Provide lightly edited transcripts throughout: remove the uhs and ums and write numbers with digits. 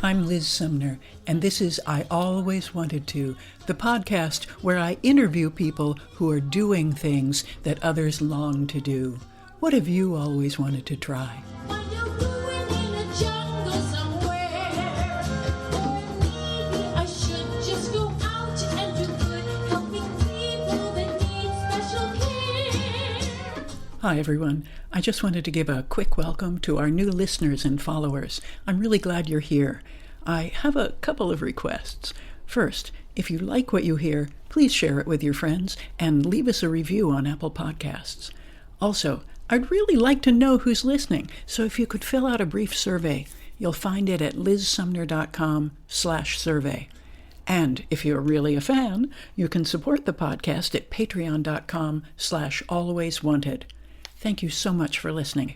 I'm Liz Sumner, and this is I Always Wanted To, the podcast where I interview people who are doing things that others long to do. What have you always wanted to try? Hi, everyone. I just wanted to give a quick welcome to our new listeners and followers. I'm really glad you're here. I have a couple of requests. First, if you like what you hear, please share it with your friends and leave us a review on Apple Podcasts. Also, I'd really like to know who's listening, so if you could fill out a brief survey, you'll find it at lizsumner.com/survey. And if you're really a fan, you can support the podcast at patreon.com/alwayswanted. Thank you so much for listening.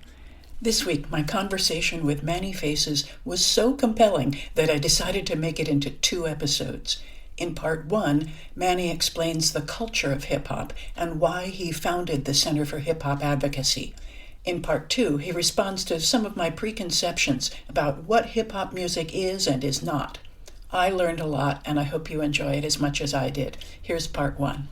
This week, my conversation with Manny Faces was so compelling that I decided to make it into 2 episodes. In part 1, Manny explains the culture of hip-hop and why he founded the Center for Hip Hop Advocacy. In part 2, he responds to some of my preconceptions about what hip-hop music is and is not. I learned a lot, and I hope you enjoy it as much as I did. Here's part 1.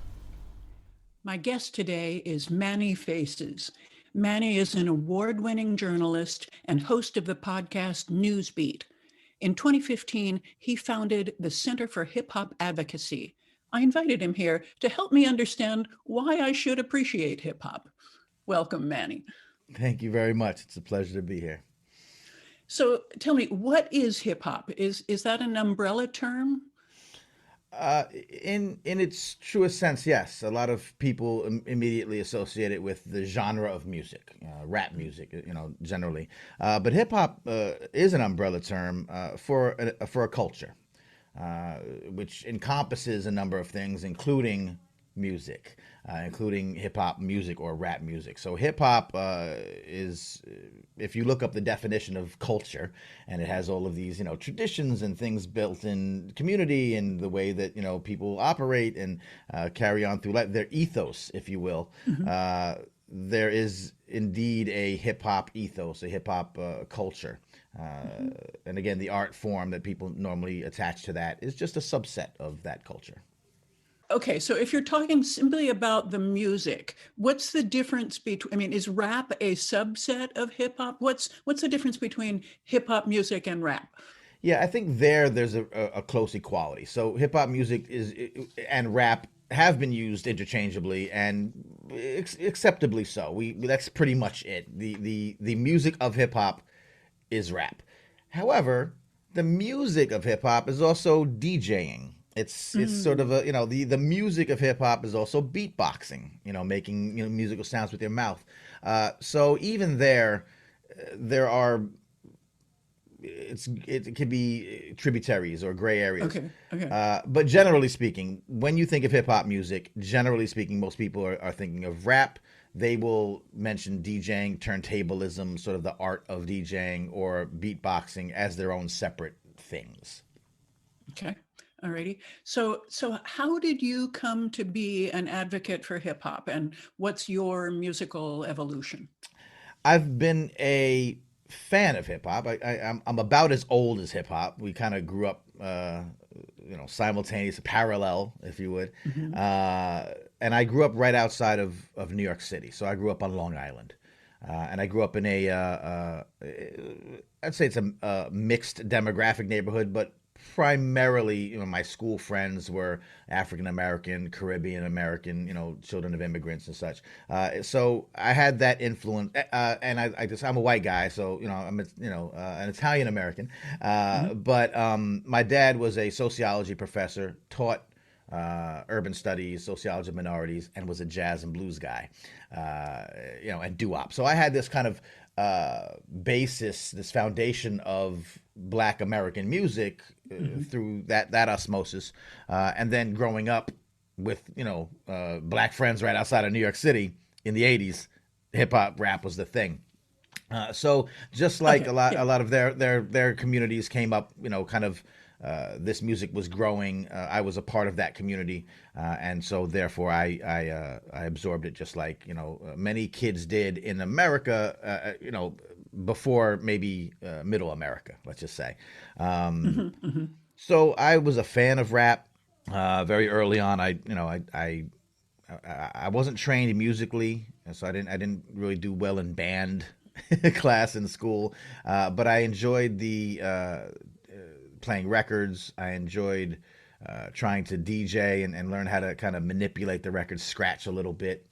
My guest today is Manny Faces. Manny is an award-winning journalist and host of the podcast Newsbeat. In 2015, he founded the Center for Hip Hop Advocacy. I invited him here to help me understand why I should appreciate hip hop. Welcome, Manny. Thank you very much. It's a pleasure to be here. So tell me, what is hip hop? Is that an umbrella term? In its truest sense, yes. A lot of people immediately associate it with the genre of music, rap music, generally. But hip hop is an umbrella term for a culture, which encompasses a number of things, including music, including hip hop music or rap music. So hip hop is, if you look up the definition of culture, and it has all of these, traditions and things built in community and the way that, people operate and carry on through life, their ethos, if you will. Mm-hmm. There is indeed a hip hop ethos, a hip hop culture. And again, the art form that people normally attach to that is just a subset of that culture. Okay, so if you're talking simply about the music, what's the difference between, is rap a subset of hip hop? What's the difference between hip hop music and rap? Yeah, I think there's a close equality. So hip hop music and rap have been used interchangeably and acceptably so. That's pretty much it. The music of hip hop is rap. However, the music of hip hop is also DJing. It's sort of the music of hip hop is also beatboxing, making musical sounds with your mouth. So even there are it could be tributaries or gray areas. Okay. But generally speaking, when you think of hip hop music, generally speaking, most people are thinking of rap. They will mention DJing, turntablism, sort of the art of DJing, or beatboxing as their own separate things. Okay. Alrighty. So how did you come to be an advocate for hip hop, and what's your musical evolution? I've been a fan of hip hop. I'm about as old as hip hop. We kind of grew up, simultaneous, parallel, if you would. Mm-hmm. And I grew up right outside of New York City. So I grew up on Long Island. And I grew up in I'd say it's a mixed demographic neighborhood, but primarily, my school friends were African American, Caribbean American, children of immigrants and such. So I had that influence, and I'm a white guy, so I'm an Italian American. Mm-hmm. But my dad was a sociology professor, taught urban studies, sociology of minorities, and was a jazz and blues guy, and doo-wop. So I had this kind of basis, this foundation of Black American music mm-hmm. through that osmosis, and then growing up with Black friends right outside of New York City in the 80s, hip hop rap was the thing. So just like a lot of their communities came up, kind of this music was growing. I was a part of that community, and so therefore I absorbed it, just like many kids did in America. before maybe Middle America, let's just say. So I was a fan of rap very early on. I wasn't trained musically, so I didn't really do well in band class in school. But I enjoyed the playing records. I enjoyed trying to DJ and learn how to kind of manipulate the record scratch a little bit.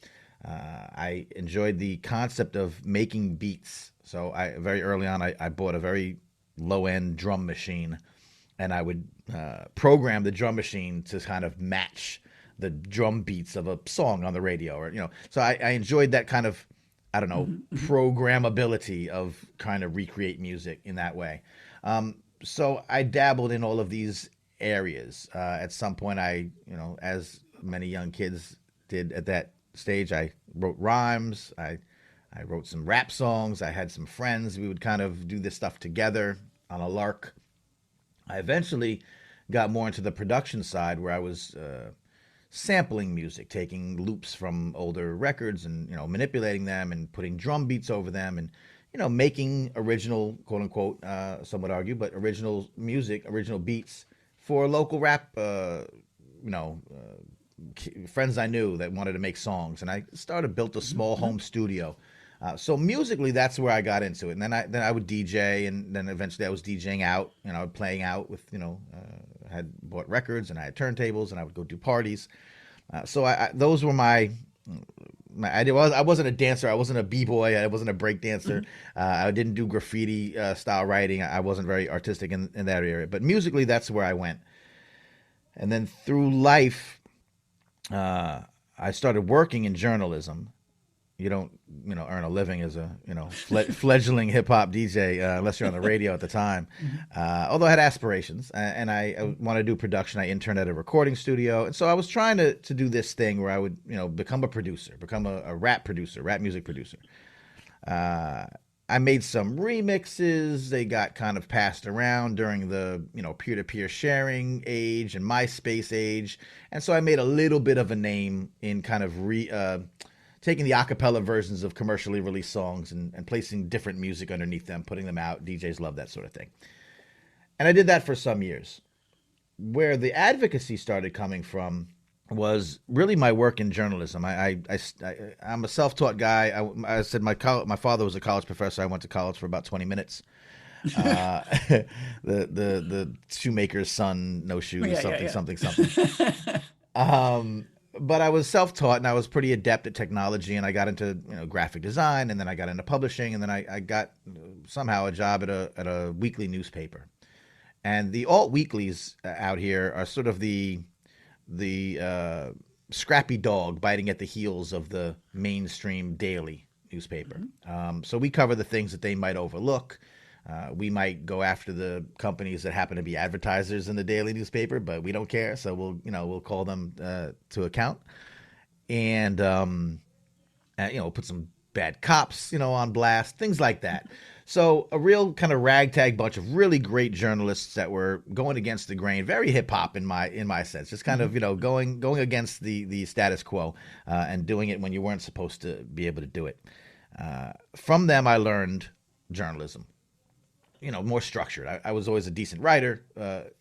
I enjoyed the concept of making beats. So I very early on I bought a very low end drum machine, and I would program the drum machine to kind of match the drum beats of a song on the radio, or So I enjoyed that kind of, I don't know, programmability of kind of recreate music in that way. So I dabbled in all of these areas. At some point, as many young kids did at that stage, I wrote rhymes. I wrote some rap songs. I had some friends. We would kind of do this stuff together on a lark. I eventually got more into the production side, where I was sampling music, taking loops from older records and manipulating them and putting drum beats over them, and making original, quote unquote, some would argue, but original music, original beats for local rap, friends I knew that wanted to make songs, and I built a small home studio. So musically, that's where I got into it, and then I would DJ, and then eventually I was DJing out, playing out with, I had bought records and I had turntables, and I would go do parties. So those were my idea. I wasn't a dancer. I wasn't a b-boy. I wasn't a break dancer. I didn't do graffiti style writing. I wasn't very artistic in that area. But musically, that's where I went. And then through life, I started working in journalism. You don't, earn a living as a, fledgling hip hop DJ unless you're on the radio at the time. Although I had aspirations, and I wanted to do production. I interned at a recording studio, and so I was trying to do this thing where I would, become a producer, become a rap producer, rap music producer. I made some remixes. They got kind of passed around during the, peer-to-peer sharing age and MySpace age, and so I made a little bit of a name in kind of taking the acapella versions of commercially released songs and placing different music underneath them, putting them out. DJs love that sort of thing. And I did that for some years. Where the advocacy started coming from was really my work in journalism. I'm a self-taught guy. I said my father was a college professor. I went to college for about 20 minutes. The shoemaker's son, no shoes, something. But I was self-taught, and I was pretty adept at technology, and I got into graphic design, and then I got into publishing, and then I got somehow a job at a weekly newspaper. And the alt weeklies out here are sort of the scrappy dog biting at the heels of the mainstream daily newspaper. So we cover the things that they might overlook. We might go after the companies that happen to be advertisers in the daily newspaper, but we don't care. So we'll call them to account, and put some bad cops on blast, things like that. So a real kind of ragtag bunch of really great journalists that were going against the grain, very hip hop in my sense, just kind of going against the status quo, and doing it when you weren't supposed to be able to do it. From them, I learned journalism. More structured. I was always a decent writer, but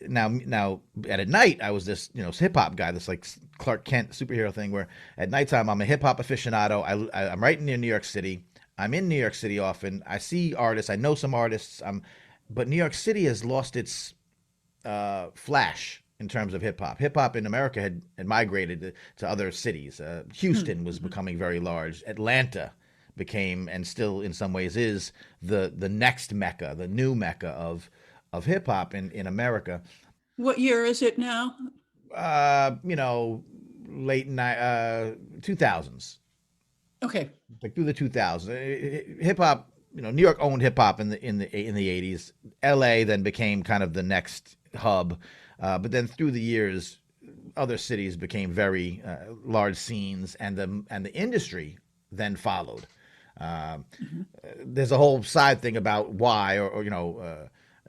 now at night I was this, hip hop guy, this like Clark Kent superhero thing where at nighttime I'm a hip hop aficionado. I'm right near New York City. I'm in New York City often. I see artists. I know some artists. But New York City has lost its flash in terms of hip hop. Hip hop in America had migrated to other cities. Houston was becoming very large. Atlanta became, and still in some ways is, the next mecca, the new mecca of hip hop in America. What year is it now? Late 2000s. Okay. Like through the 2000s, hip hop. New York owned hip hop in the 80s. L.A. then became kind of the next hub, but then through the years, other cities became very large scenes, and the industry then followed. There's a whole side thing about why, or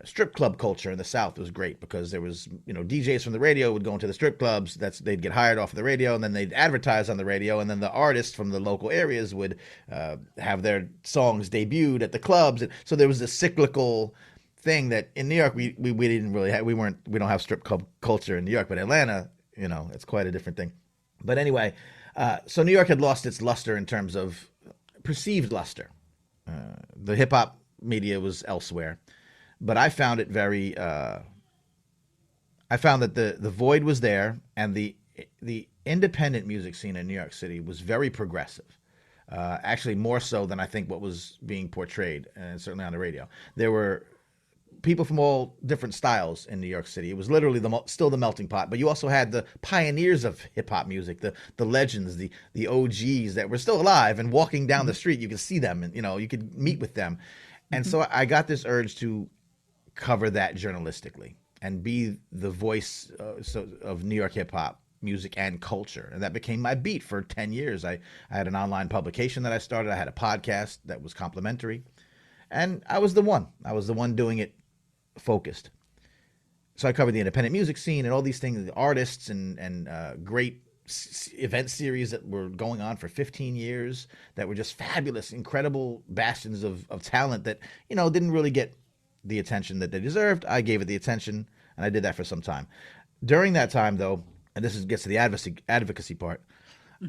strip club culture in the South was great because there was, DJs from the radio would go into the strip clubs. They'd get hired off of the radio, and then they'd advertise on the radio, and then the artists from the local areas would have their songs debuted at the clubs. And so there was this cyclical thing that in New York we didn't really have. We don't have strip club culture in New York, but Atlanta, it's quite a different thing. But anyway, so New York had lost its luster in terms of perceived luster. The hip hop media was elsewhere. But I found it very. I found that the void was there, and the independent music scene in New York City was very progressive. Actually, more so than I think what was being portrayed, and certainly on the radio. There were people from all different styles in New York City. It was literally still the melting pot. But you also had the pioneers of hip hop music, the legends, the OGs that were still alive and walking down the street. You could see them, and you could meet with them. And so I got this urge to cover that journalistically and be the voice of New York hip hop music and culture. And that became my beat for 10 years. I had an online publication that I started. I had a podcast that was complimentary. And I was the one. I was the one doing it focused. So I covered the independent music scene and all these things, the artists and great event series that were going on for 15 years that were just fabulous, incredible bastions of talent that, didn't really get the attention that they deserved. I gave it the attention, and I did that for some time. During that time, though, and this gets to the advocacy part,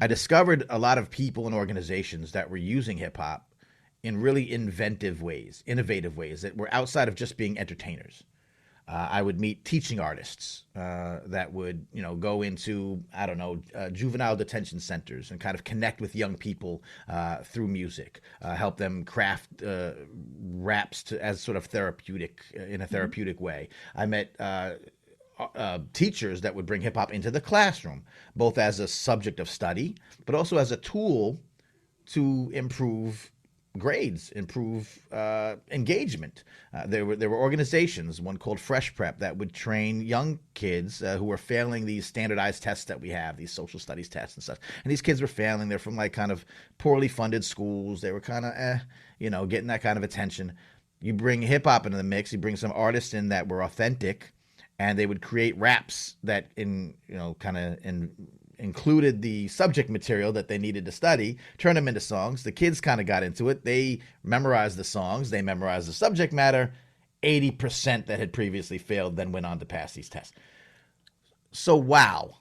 I discovered a lot of people and organizations that were using hip-hop in really innovative ways that were outside of just being entertainers. I would meet teaching artists that would, go into, juvenile detention centers and kind of connect with young people through music, help them craft raps as sort of therapeutic, in a therapeutic way. I met teachers that would bring hip hop into the classroom, both as a subject of study, but also as a tool to improve grades, improve engagement. There were organizations, one called Fresh Prep, that would train young kids who were failing these standardized tests that we have, these social studies tests and stuff. And these kids were failing. They're from like kind of poorly funded schools. They were kind of, getting that kind of attention. You bring hip hop into the mix. You bring some artists in that were authentic, and they would create raps that included the subject material that they needed to study, turn them into songs. The kids kind of got into it. They memorized the songs. They memorized the subject matter. 80% that had previously failed then went on to pass these tests. So, wow.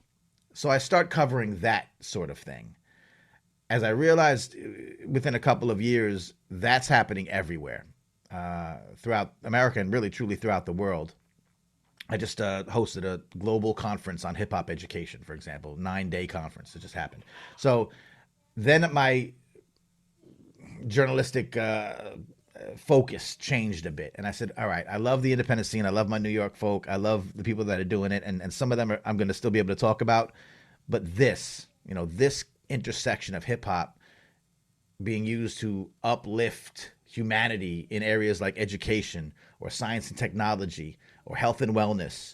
So I start covering that sort of thing. As I realized within a couple of years, that's happening everywhere throughout America and really truly throughout the world. I just hosted a global conference on hip hop education, for example, 9-day conference. It just happened. So then my journalistic focus changed a bit. And I said, all right, I love the independent scene. I love my New York folk. I love the people that are doing it. And some of them I'm going to still be able to talk about. But this intersection of hip hop being used to uplift humanity in areas like education or science and technology or health and wellness,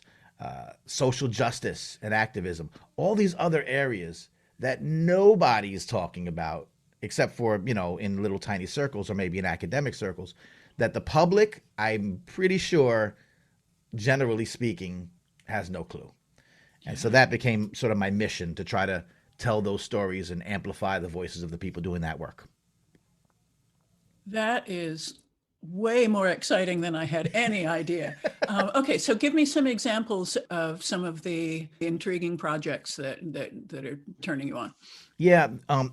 social justice and activism, all these other areas that nobody is talking about except for, in little tiny circles or maybe in academic circles, that the public, I'm pretty sure, generally speaking, has no clue. And so that became sort of my mission, to try to tell those stories and amplify the voices of the people doing that work. That is way more exciting than I had any idea. Okay, so give me some examples of some of the intriguing projects that are turning you on. Yeah,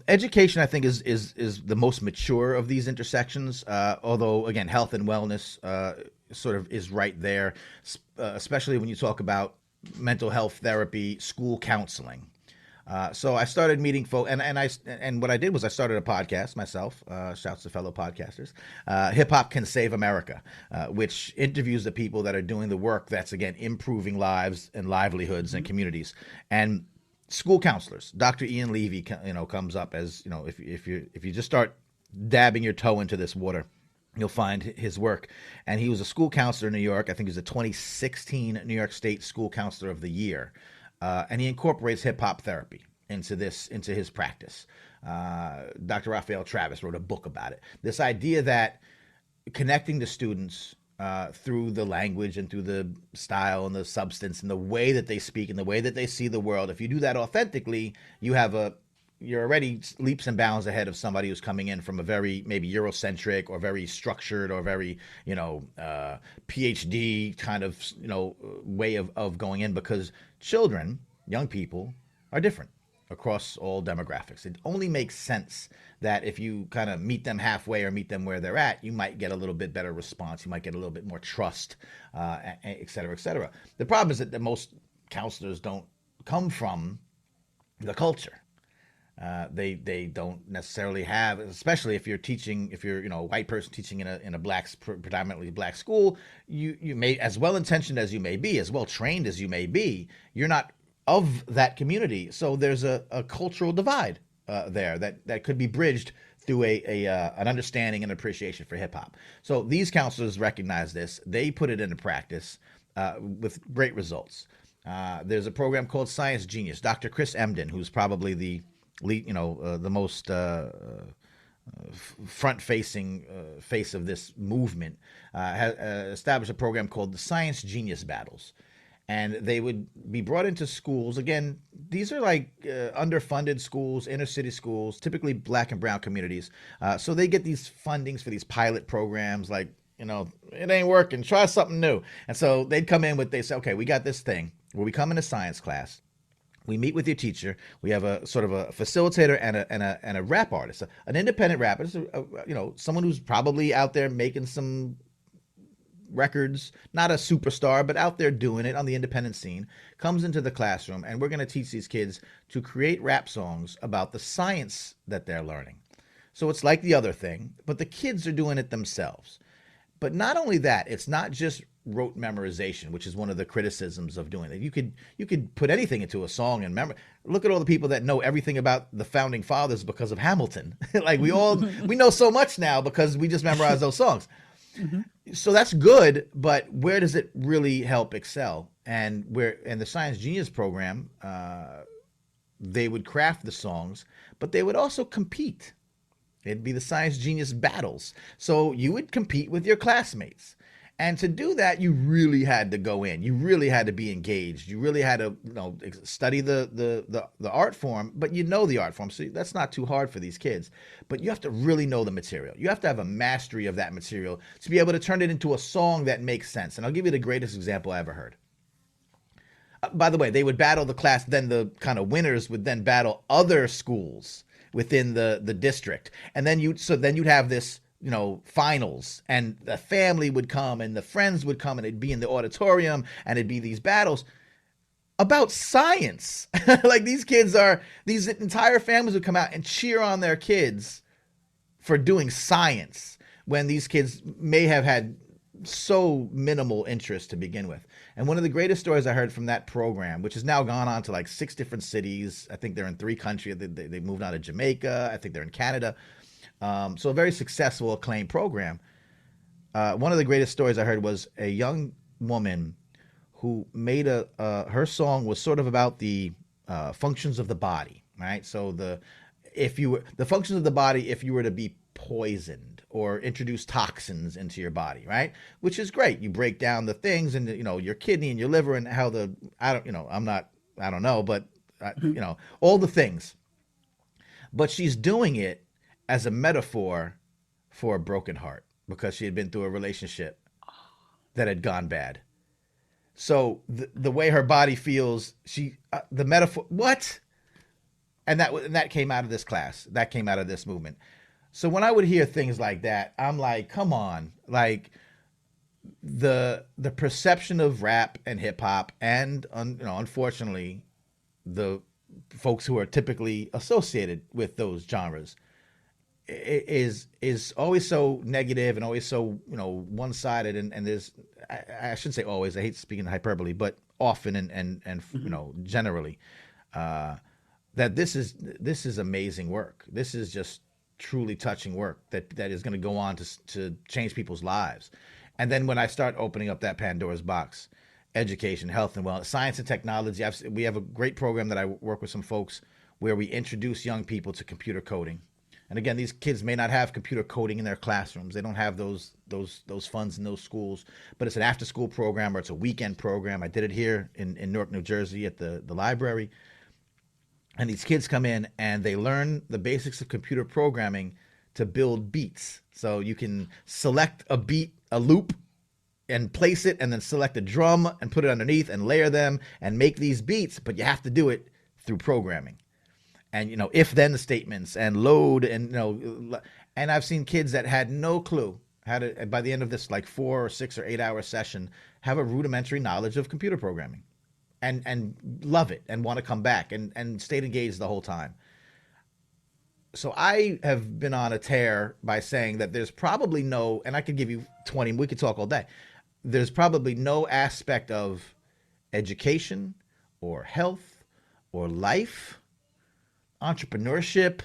education, I think, is the most mature of these intersections. Although, again, health and wellness sort of is right there, especially when you talk about mental health therapy, school counseling. So I started meeting folks, and what I did was I started a podcast myself. Shouts to fellow podcasters. Hip Hop Can Save America, which interviews the people that are doing the work that's, again, improving lives and livelihoods and communities. And school counselors. Dr. Ian Levy, comes up as, if you just start dabbing your toe into this water, you'll find his work. And he was a school counselor in New York. I think he was the 2016 New York State School Counselor of the Year. And he incorporates hip hop therapy into his practice. Dr. Raphael Travis wrote a book about it. This idea that connecting to students through the language and through the style and the substance and the way that they speak and the way that they see the world. If you do that authentically, you're already leaps and bounds ahead of somebody who's coming in from a very maybe Eurocentric or very structured or very, PhD kind of, way of going in, because children, young people, are different across all demographics. It only makes sense that if you kind of meet them halfway or meet them where they're at, you might get a little bit better response. You might get a little bit more trust, et cetera, et cetera. The problem is that most counselors don't come from the culture. They don't necessarily have, especially if you're teaching, if you're a white person teaching in a predominantly black school, you may, as well intentioned as you may be, as well trained as you may be, you're not of that community. So there's a cultural divide there that could be bridged through an understanding and appreciation for hip hop. So these counselors recognize this. They put it into practice with great results. There's a program called Science Genius. Dr. Chris Emdin, who's probably the lead, the most front-facing face of this movement, has established a program called the Science Genius Battles. And they would be brought into schools. Again, these are like underfunded schools, inner city schools, typically black and brown communities. So they get these fundings for these pilot programs, like, it ain't working, try something new. And so they'd come in they say, okay, we got this thing where we come into science class. We meet with your teacher. We have a sort of a facilitator and a rap artist, an independent rapper, someone who's probably out there making some records, not a superstar, but out there doing it on the independent scene, comes into the classroom, and we're going to teach these kids to create rap songs about the science that they're learning. So it's like the other thing, but the kids are doing it themselves. But not only that, it's not just rote memorization, which is one of the criticisms of doing it. You could put anything into a song and remember. Look at all the people that know everything about the founding fathers because of Hamilton. Like we know so much now because we just memorized those songs. Mm-hmm. So that's good, but where does it really help excel? And the Science Genius program, they would craft the songs, but they would also compete. It'd be the Science Genius battles. So you would compete with your classmates. And to do that, you really had to go in. You really had to be engaged. You really had to, study the art form, but the art form. So that's not too hard for these kids. But you have to really know the material. You have to have a mastery of that material to be able to turn it into a song that makes sense. And I'll give you the greatest example I ever heard. By the way, they would battle the class. Then the kind of winners would then battle other schools within the district. And then you'd have this, finals, and the family would come and the friends would come and it'd be in the auditorium and it'd be these battles about science. Like these entire families would come out and cheer on their kids for doing science when these kids may have had so minimal interest to begin with. And one of the greatest stories I heard from that program, which has now gone on to like 6 different cities. I think they're in 3 countries. They moved on to Jamaica. I think they're in Canada. So a very successful, acclaimed program. One of the greatest stories I heard was a young woman who made her song was sort of about the functions of the body, right? So the functions of the body if you were to be poisoned or introduce toxins into your body, right? Which is great. You break down the things and your kidney and your liver and how all the things. But she's doing it as a metaphor for a broken heart because she had been through a relationship that had gone bad. So the way her body feels, the metaphor, what? And that came out of this class. That came out of this movement. So when I would hear things like that, I'm like, come on, like the perception of rap and hip hop, and unfortunately, the folks who are typically associated with those genres is always so negative and always so one-sided, and there's I shouldn't say always, I hate speaking hyperbole, but often and generally that this is amazing work. This is just truly touching work that is going to go on to change people's lives. And then when I start opening up that Pandora's box, education, health and wellness, science and technology, we have a great program that I work with some folks where we introduce young people to computer coding And again, these kids may not have computer coding in their classrooms. They don't have those funds in those schools. But it's an after school program or it's a weekend program. I did it here in Newark, New Jersey at the library. And these kids come in and they learn the basics of computer programming to build beats. So you can select a beat, a loop, and place it, and then select a drum and put it underneath and layer them and make these beats. But you have to do it through programming. And, if then statements and load and, and I've seen kids that had no clue how to, by the end of this like 4 or 6 or 8 hour session, have a rudimentary knowledge of computer programming and love it and want to come back and stayed engaged the whole time. So I have been on a tear by saying that there's probably no, and I could give you 20, we could talk all day. There's probably no aspect of education or health or life, entrepreneurship,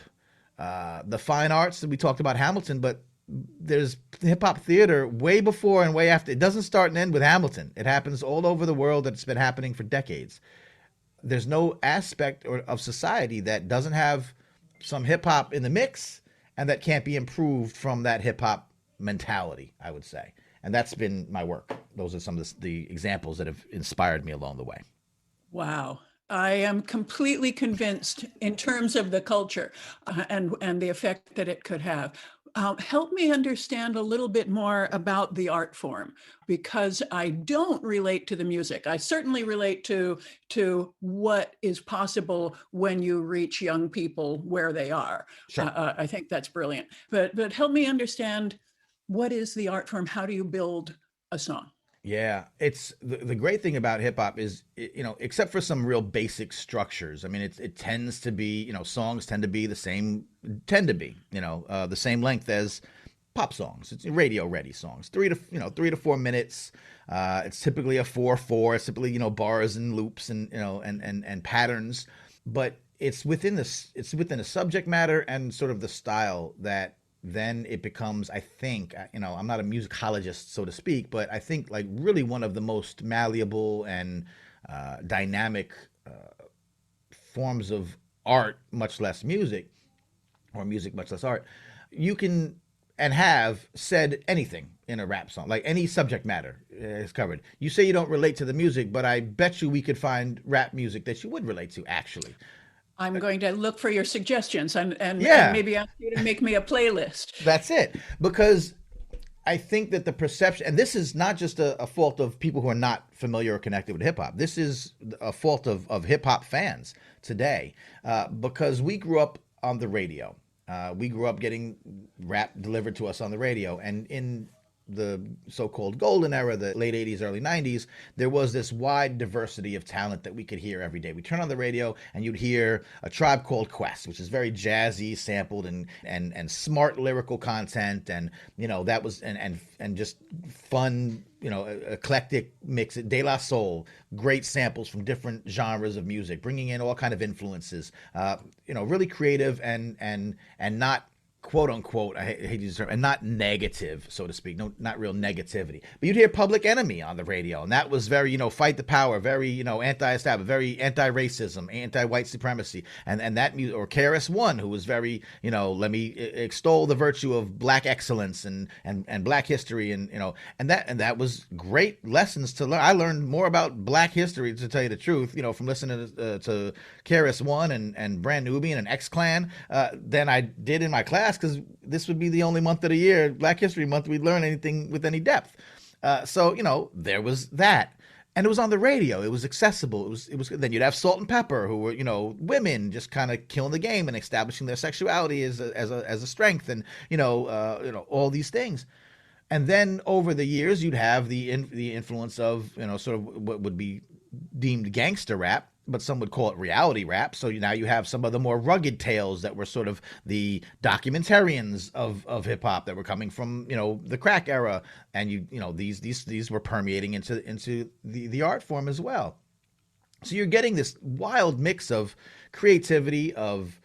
the fine arts that we talked about Hamilton, but there's hip hop theater way before and way after. It doesn't start and end with Hamilton. It happens all over the world. It's been happening for decades. There's no aspect of society that doesn't have some hip hop in the mix and that can't be improved from that hip hop mentality, I would say. And that's been my work. Those are some of the examples that have inspired me along the way. Wow. I am completely convinced in terms of the culture and the effect that it could have. Help me understand a little bit more about the art form, because I don't relate to the music. I certainly relate to what is possible when you reach young people where they are. Sure. I think that's brilliant. But help me understand, what is the art form? How do you build a song? Yeah, it's the great thing about hip hop is, except for some real basic structures. I mean, it tends to be, songs tend to be the same length as pop songs. It's radio ready songs, 3 to 4 minutes. It's typically a 4/4. It's typically, bars and loops and patterns, but it's within a subject matter and sort of the style that then it becomes, I think, I'm not a musicologist, so to speak, but I think like really one of the most malleable and dynamic forms of art, much less music, or music, much less art. You can and have said anything in a rap song, like any subject matter is covered. You say you don't relate to the music, but I bet you we could find rap music that you would relate to, actually. I'm going to look for your suggestions and Yeah. maybe ask you to make me a playlist. That's it. Because I think that the perception, and this is not just a fault of people who are not familiar or connected with hip hop. This is a fault of hip hop fans today, because we grew up on the radio. We grew up getting rap delivered to us on the radio, and in the so-called golden era, the late 80s, early 90s, there was this wide diversity of talent that we could hear every day. We turn on the radio and you'd hear A Tribe Called Quest, which is very jazzy, sampled and smart lyrical content, and that was and just fun, eclectic mix. De La Soul, great samples from different genres of music, bringing in all kind of influences. Really creative and not, quote unquote, I hate to use the term, and not negative, so to speak, not real negativity. But you'd hear Public Enemy on the radio, and that was very, fight the power, very, anti-establishment, very anti-racism, anti-white supremacy, and that music, or KRS-One, who was very, let me extol the virtue of black excellence and black history, and that was great lessons to learn. I learned more about black history, to tell you the truth, from listening to KRS-One and Brand Nubian and X-Clan than I did in my class, because this would be the only month of the year, Black History Month, we'd learn anything with any depth. So there was that, and it was on the radio. It was accessible. It was. Then you'd have Salt and Pepper, who were women just kind of killing the game and establishing their sexuality as a strength, and all these things. And then over the years, you'd have the influence of sort of what would be deemed gangster rap, but some would call it reality rap. So now you have some of the more rugged tales that were sort of the documentarians of hip hop that were coming from the crack era, and these were permeating into the art form as well. So you're getting this wild mix of creativity, of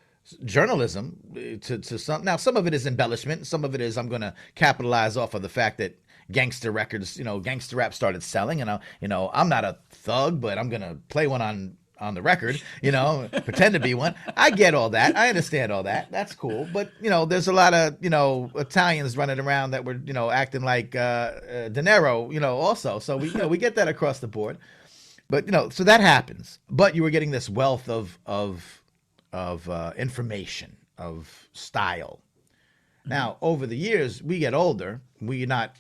journalism to some. Now some of it is embellishment, some of it is I'm going to capitalize off of the fact that gangster records, gangster rap started selling, and I'm not a thug, but I'm gonna play one on on the record, pretend to be one. I get all that. I understand all that. That's cool. But, there's a lot of, Italians running around that were, acting like De Niro, also. So we get that across the board. But, so that happens. But you were getting this wealth of information, of style. Now, over the years, we get older. We don't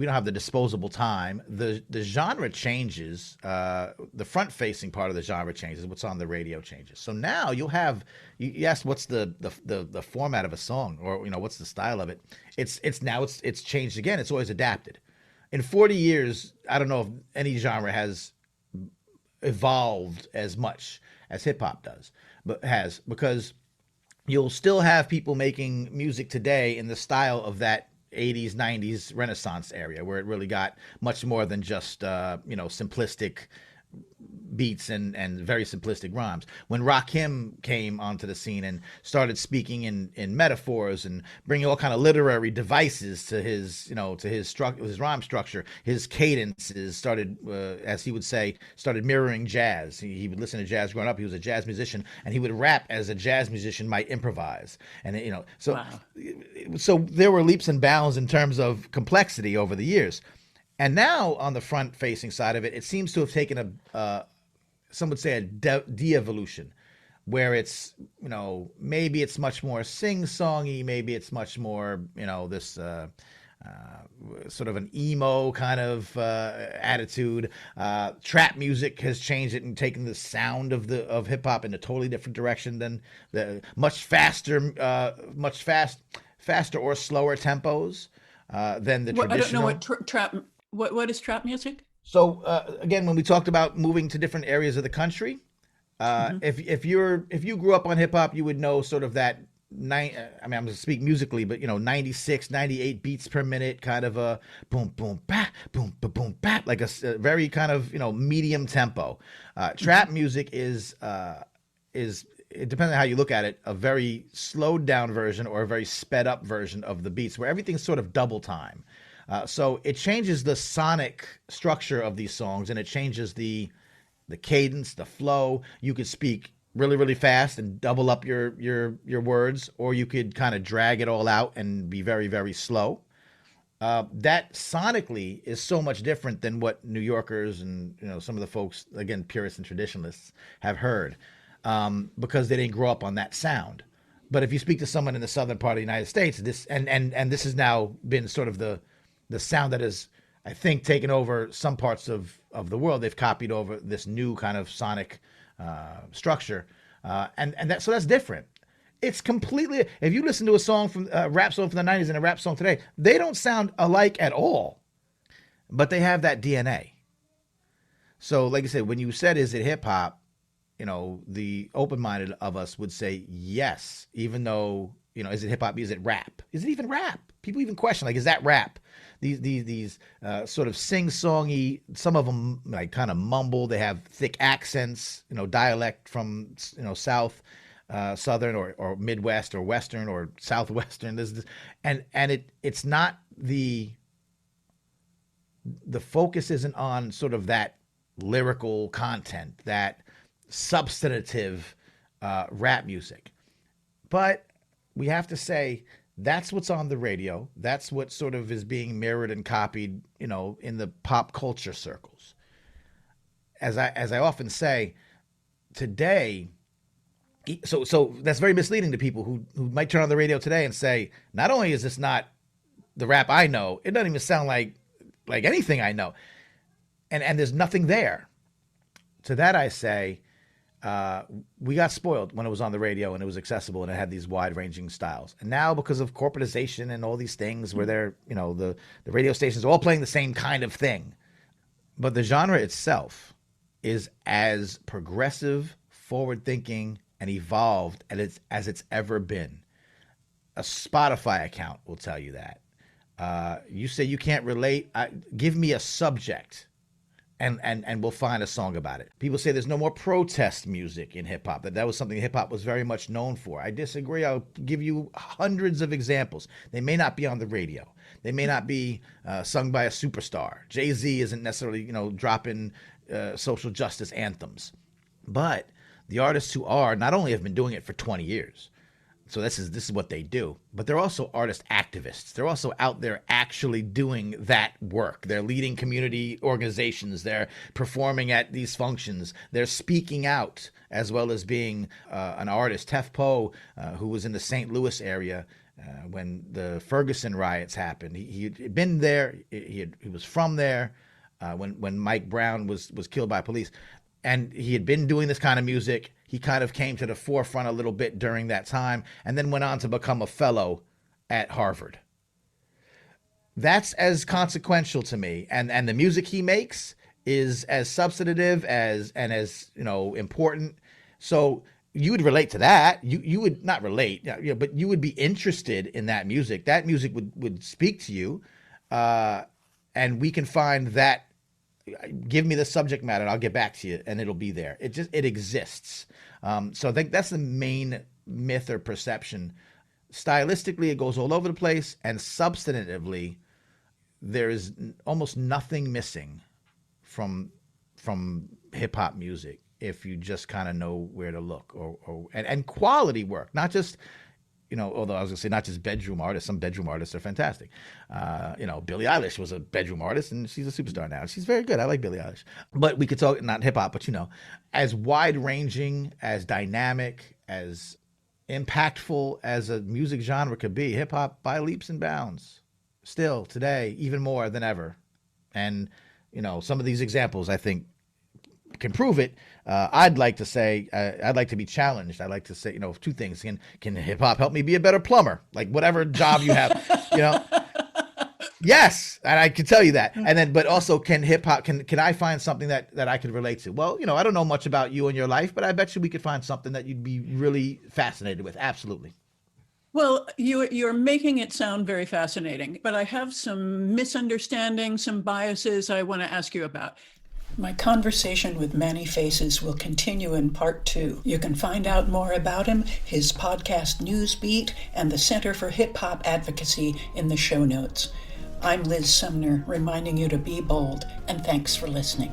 have the disposable time. The genre changes. The front-facing part of the genre changes. What's on the radio changes. So now you'll have. You asked what's the format of a song, or what's the style of it. It's changed again. It's always adapted. In 40 years, I don't know if any genre has evolved as much as hip hop does, because you'll still have people making music today in the style of that 80s, 90s Renaissance area, where it really got much more than just, simplistic beats and very simplistic rhymes. When Rakim came onto the scene and started speaking in metaphors and bringing all kind of literary devices to his rhyme structure, his cadences started, as he would say, started mirroring jazz. He would listen to jazz growing up. He was a jazz musician, and he would rap as a jazz musician might improvise. And so there were leaps and bounds in terms of complexity over the years. And now on the front-facing side of it, it seems to have taken some would say a de-evolution, where it's, maybe it's much more sing-songy, maybe it's much more, this sort of an emo kind of attitude. Trap music has changed it and taken the sound of hip-hop in a totally different direction than the much faster or slower tempos than the traditional. I don't know what trap. What is trap music? So again, when we talked about moving to different areas of the country, if you grew up on hip hop, you would know sort of that. I'm going to speak musically, but 96, 98 beats per minute, kind of a boom boom bap, boom boom boom bap, like a very kind of medium tempo. Trap music is it depends on how you look at it, a very slowed down version or a very sped up version of the beats, where everything's sort of double time. So it changes the sonic structure of these songs, and it changes the cadence, the flow. You could speak really, really fast and double up your words, or you could kind of drag it all out and be very, very slow. That sonically is so much different than what New Yorkers and some of the folks, again, purists and traditionalists, have heard, because they didn't grow up on that sound. But if you speak to someone in the southern part of the United States, this and this has now been sort of the sound that is, I think, taken over some parts of the world. They've copied over this new kind of sonic structure, and so that's different. It's completely. If you listen to a song from a rap song from the '90s and a rap song today, they don't sound alike at all, but they have that DNA. So, like I said, when you said, "Is it hip hop?" The open-minded of us would say yes, even though is it hip hop? Is it rap? Is it even rap? People even question, like, is that rap? These sort of sing-songy, some of them like kind of mumble. They have thick accents, dialect from South, Southern or Midwest or Western or Southwestern. It's not the focus isn't on sort of that lyrical content, that substantive rap music, but we have to say that's what's on the radio. That's what sort of is being mirrored and copied, in the pop culture circles. As I often say, today, so that's very misleading to people who might turn on the radio today and say, not only is this not the rap I know, it doesn't even sound like anything I know, and there's nothing there. To that I say, we got spoiled when it was on the radio and it was accessible and it had these wide-ranging styles. And now, because of corporatization and all these things where they're, the radio stations are all playing the same kind of thing. But the genre itself is as progressive, forward-thinking, and evolved as it's ever been. A Spotify account will tell you that. You say you can't relate, give me a subject. And we'll find a song about it. People say there's no more protest music in hip hop. That was something hip hop was very much known for. I disagree. I'll give you hundreds of examples. They may not be on the radio. They may not be sung by a superstar. Jay-Z isn't necessarily dropping social justice anthems. But the artists who are not only have been doing it for 20 years, so this is what they do, but they're also artist activists. They're also out there actually doing that work. They're leading community organizations. They're performing at these functions. They're speaking out as well as being an artist. Tef Poe, who was in the St. Louis area when the Ferguson riots happened, he had been there. He was from there when Mike Brown was killed by police. And he had been doing this kind of music. He kind of came to the forefront a little bit during that time and then went on to become a fellow at Harvard. That's as consequential to me. And the music he makes is as substantive as important. So you would relate to that. You would not relate, but you would be interested in that music. That music would speak to you. And we can find that. Give me the subject matter and I'll get back to you, and it'll be there. It exists. So I think that's the main myth or perception. Stylistically, it goes all over the place, and substantively, there is almost nothing missing from hip hop music if you just kind of know where to look, and quality work, not just. Although I was gonna say not just bedroom artists, some bedroom artists are fantastic. Billie Eilish was a bedroom artist and she's a superstar now. She's very good. I like Billie Eilish. But we could talk, not hip hop, but as wide ranging, as dynamic, as impactful as a music genre could be, hip hop by leaps and bounds. Still today, even more than ever. And, some of these examples I think can prove it. I'd like to say, I'd like to be challenged. I'd like to say, two things. Can hip hop help me be a better plumber? Like whatever job you have, Yes, and I can tell you that. And then, but also, can hip hop? Can I find something that I could relate to? Well, I don't know much about you and your life, but I bet you we could find something that you'd be really fascinated with. Absolutely. Well, you're making it sound very fascinating, but I have some misunderstandings, some biases I want to ask you about. My conversation with Manny Faces will continue in part 2. You can find out more about him, his podcast Newsbeat, and the Center for Hip Hop Advocacy in the show notes. I'm Liz Sumner, reminding you to be bold, and thanks for listening.